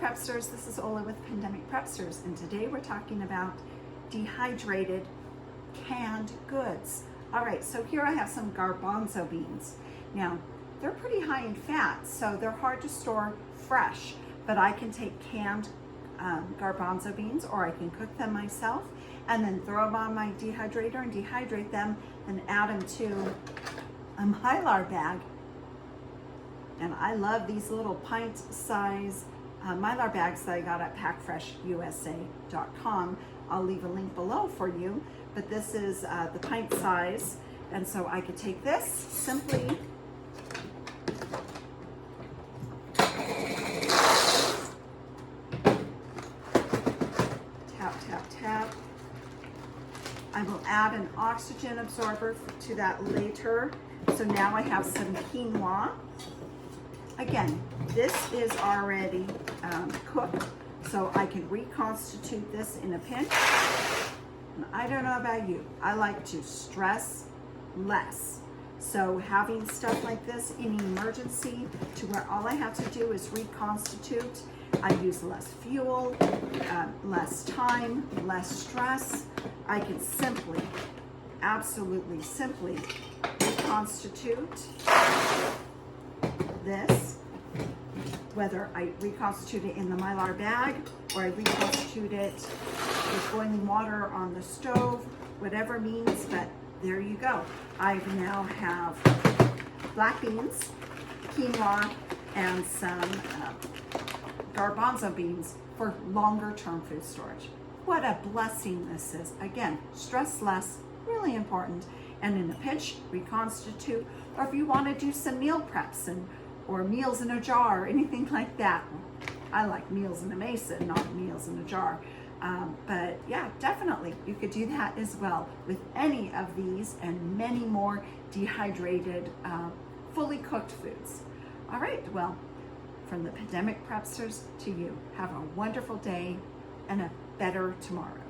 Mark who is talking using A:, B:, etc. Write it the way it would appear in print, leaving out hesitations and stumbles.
A: Prepsters, this is Ola with Pandemic Prepsters, and today we're talking about dehydrated canned goods. All right, so here I have some garbanzo beans. Now, they're pretty high in fat, so they're hard to store fresh, but I can take canned garbanzo beans, or I can cook them myself and then throw them on my dehydrator and dehydrate them and add them to a Mylar bag. And I love these little pint size Mylar bags that I got at packfreshusa.com. I'll leave a link below for you, but this is the pint size. And so I could take this, simply tap, tap, tap. I will add an oxygen absorber to that later. So now I have some quinoa. Again, this is already cooked, so I can reconstitute this in a pinch. And I don't know about you, I like to stress less. So having stuff like this in emergency to where all I have to do is reconstitute, I use less fuel, less time, less stress. I can simply, absolutely simply reconstitute this, whether I reconstitute it in the Mylar bag or I reconstitute it with boiling water on the stove, whatever means, but there you go. I now have black beans, quinoa, and some garbanzo beans for longer term food storage. What a blessing this is. Again, stress less, really important. And in a pinch, reconstitute, or if you want to do some meal preps or meals in a jar, anything like that. I like meals in a mason, not meals in a jar. But yeah, definitely you could do that as well with any of these and many more dehydrated, fully cooked foods. All right, well, from the Pandemic Prepsters to you, have a wonderful day and a better tomorrow.